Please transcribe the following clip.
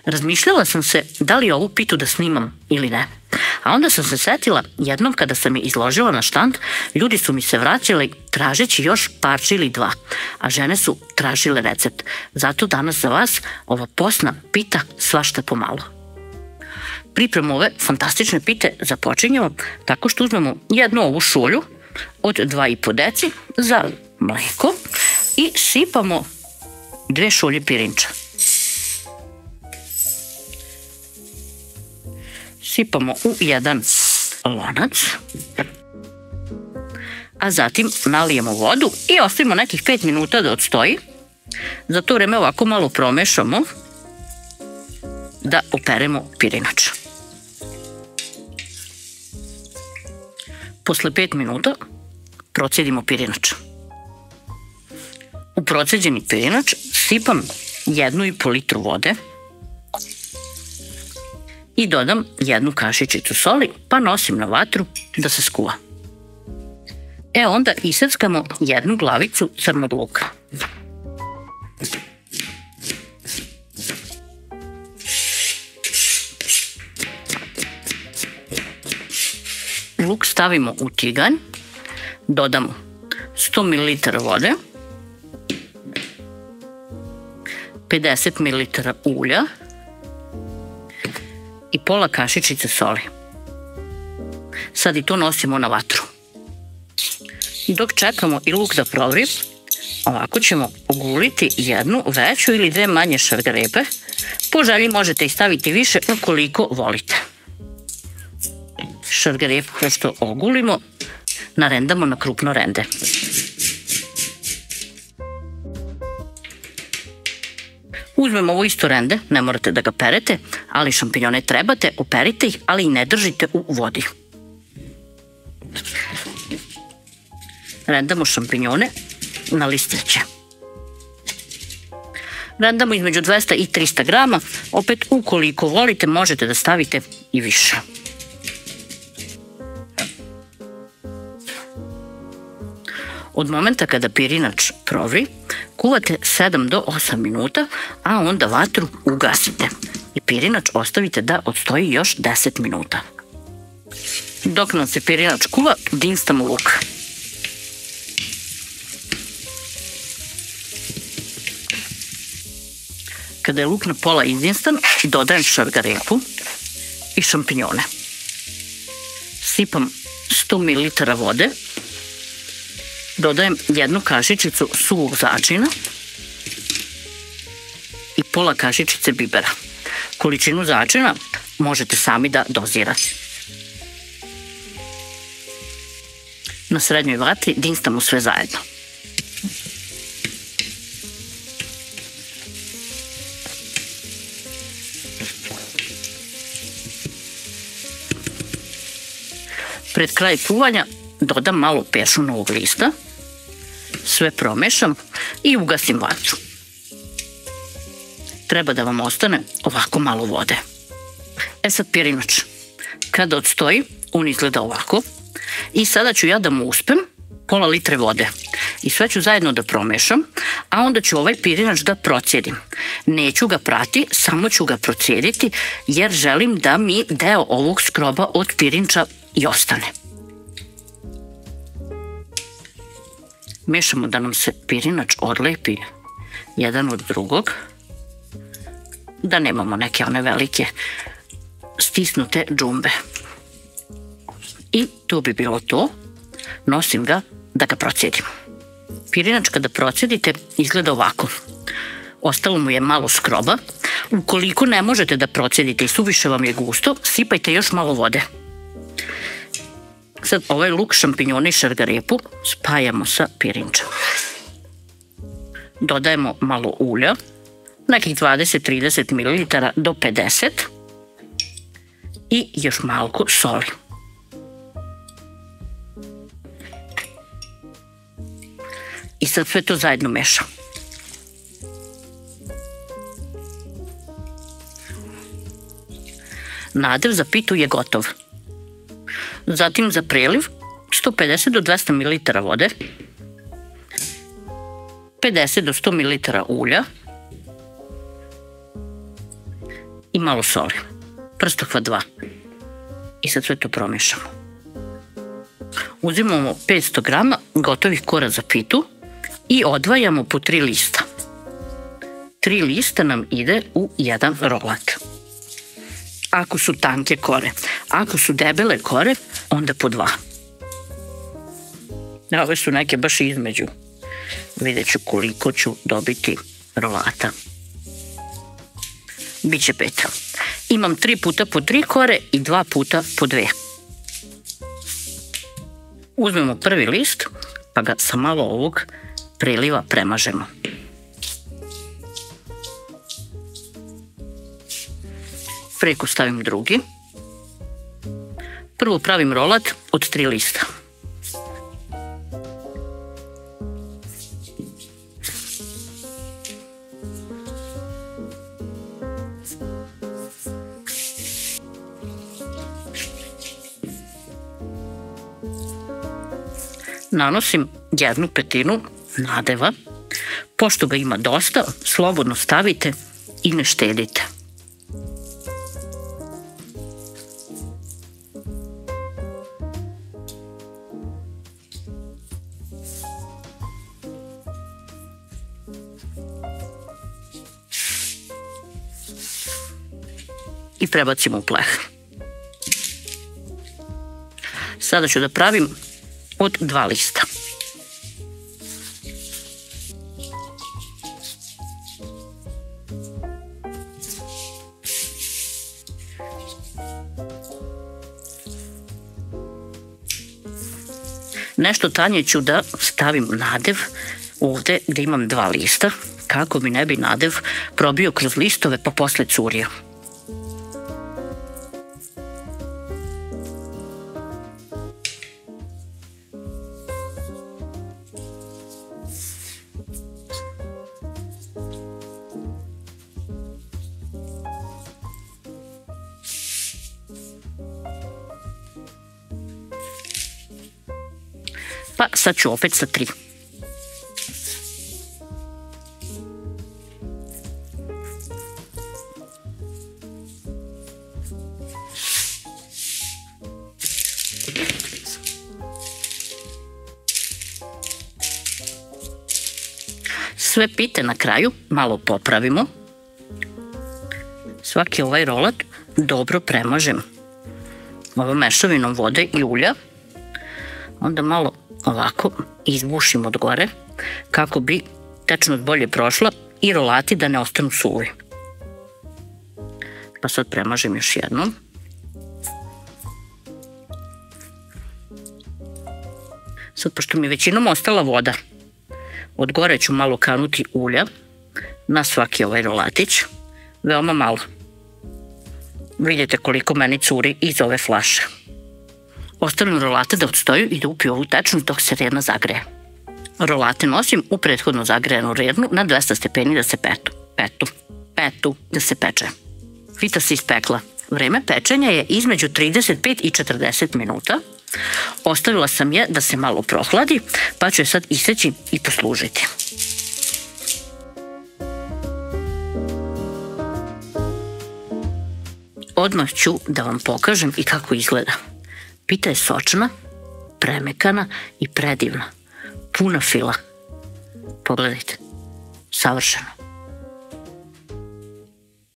Razmišljala sam se da li ovu pitu da snimam ili ne. A onda sam se setila, jednom kada sam je izložila na štand, ljudi su mi se vraćali tražeći još parče ili dva, a žene su tražile recept. Zato danas za vas ova posna pita svašta pomalo. Pripremu ove fantastične pite započinjemo tako što uzmemo jednu ovu šolju od 2,5 deci za mleko i sipamo 2 šolje pirinča. Sipamo u jedan lonac, a zatim nalijemo vodu i ostavimo nekih 5 minuta da odstoji. Za to vreme ovako malo promešamo da operemo pirinač. Posle 5 minuta procedimo pirinač. U proceđeni pirinač sipam 1,5 litru vode i dodam 1 kašičicu soli, pa nosim na vatru da se skuva. Onda iseckamo 1 glavicu crnog luka. Luk stavimo u tiganj, dodamo 100 ml vode, 50 ml ulja i pola kašičice soli. Sad i to nosimo na vatru. Dok čekamo i luk da provri, ovako ćemo oguliti 1 veću ili 2 manje šargarepe. Po želji možete i staviti više ukoliko volite. Šargarepu što ogulimo, narendamo na krupno rende. Uzmemo ovo isto rende, ne morate da ga perete, ali šampinjone trebate, operite ih, ali i ne držite u vodi. Rendamo šampinjone na listiće. Rendamo između 200 i 300 grama, opet ukoliko volite možete da stavite i više. Od momenta kada pirinač provri, kuvate 7 do 8 minuta, a onda vatru ugasite i pirinač ostavite da odstoji još 10 minuta. Dok nam se pirinač kuva, dinstamo luk. Kada je luk na pola izdinstan, dodajem šargarepu i šampinjone. Sipam 100 ml vode, dodajem 1 kašičicu suvog začina i pola kašičice bibera. Količinu začina možete sami da dozirate. Na srednjoj vatri dinstamo sve zajedno. Pred kraj kuvanja dodam malo pešunovog lista, sve promešam i ugasim vatru. Treba da vam ostane ovako malo vode. Sad pirinač. Kada odstoji, on izgleda ovako. I sada ću ja da mu uspem pola litre vode. I sve ću zajedno da promešam, a onda ću ovaj pirinač da procijedim. Neću ga prati, samo ću ga procijediti jer želim da mi deo ovog skroba od pirinča i ostane. Mešamo da nam se pirinač odlepi jedan od drugog, da nemamo neke one velike stisnute džumbe. I to bi bilo to. Nosim ga da ga procijedim. Pirinač kada procijedite izgleda ovako. Ostalo mu je malo skroba. Ukoliko ne možete da procijedite i suviše vam je gusto, sipajte još malo vode. Sad ovaj luk, šampinjone i šargarepu spajamo sa pirinčem. Dodajemo malo ulja, nekih 20-30 ml do 50 i još malko soli. I sad sve to zajedno mešam. Nadev za pitu je gotov. Zatim za preliv 150 do 200 ml vode, 50 do 100 ml ulja, i malo soli. Prstohvat 2. I sad sve to promješamo. Uzimamo 500 grama gotovih kora za pitu i odvajamo po 3 lista. 3 lista nam ide u jedan rolat. Ako su tanke kore, ako su debele kore, onda po 2. Ove su neke baš između. Vidjet ću koliko ću dobiti rolata. Biće 5. Imam 3 puta po 3 kore i 2 puta po 2. Uzmemo prvi list, pa ga sa malo ovog priliva premažemo. Preko stavim drugi. Prvo pravim rolat od 3 lista. Nanosim 1/5 nadeva. Pošto ga ima dosta, slobodno stavite i ne štedite. I prebacimo u pleh. Sada ću da pravim od 2 lista. Nešto tanje ću da stavim nadev ovdje gdje imam 2 lista, kako mi ne bi nadev probio kroz listove pa posle curio. Pa sad ću opet sa 3. Sve pite na kraju malo popravimo. Svaki ovaj rolat dobro premažem ovom mešavinom vode i ulja. Onda malo ovako izbušim od gore kako bi tečnost bolje prošla i rolati da ne ostanu suvi. Pa sad premažem još jednom. Sad pošto mi je većinom ostala voda, od gore ću malo kanuti ulja na svaki ovaj rolatić, veoma malo. Vidite koliko meni curi iz ove flaše. Ostavljam rolate da odstoju i da upiju ovu tečnost dok se redna zagreje. Rolate nosim u prethodno zagrejanu rednu na 200 stepeni da se peče. Pita se ispekla. Vreme pečenja je između 35 i 40 minuta. Ostavila sam je da se malo prohladi, pa ću je sad iseći i poslužiti. Odmah ću da vam pokažem i kako izgleda. Pita je sočna, premekana i predivna. Puna fila. Pogledajte. Savršeno.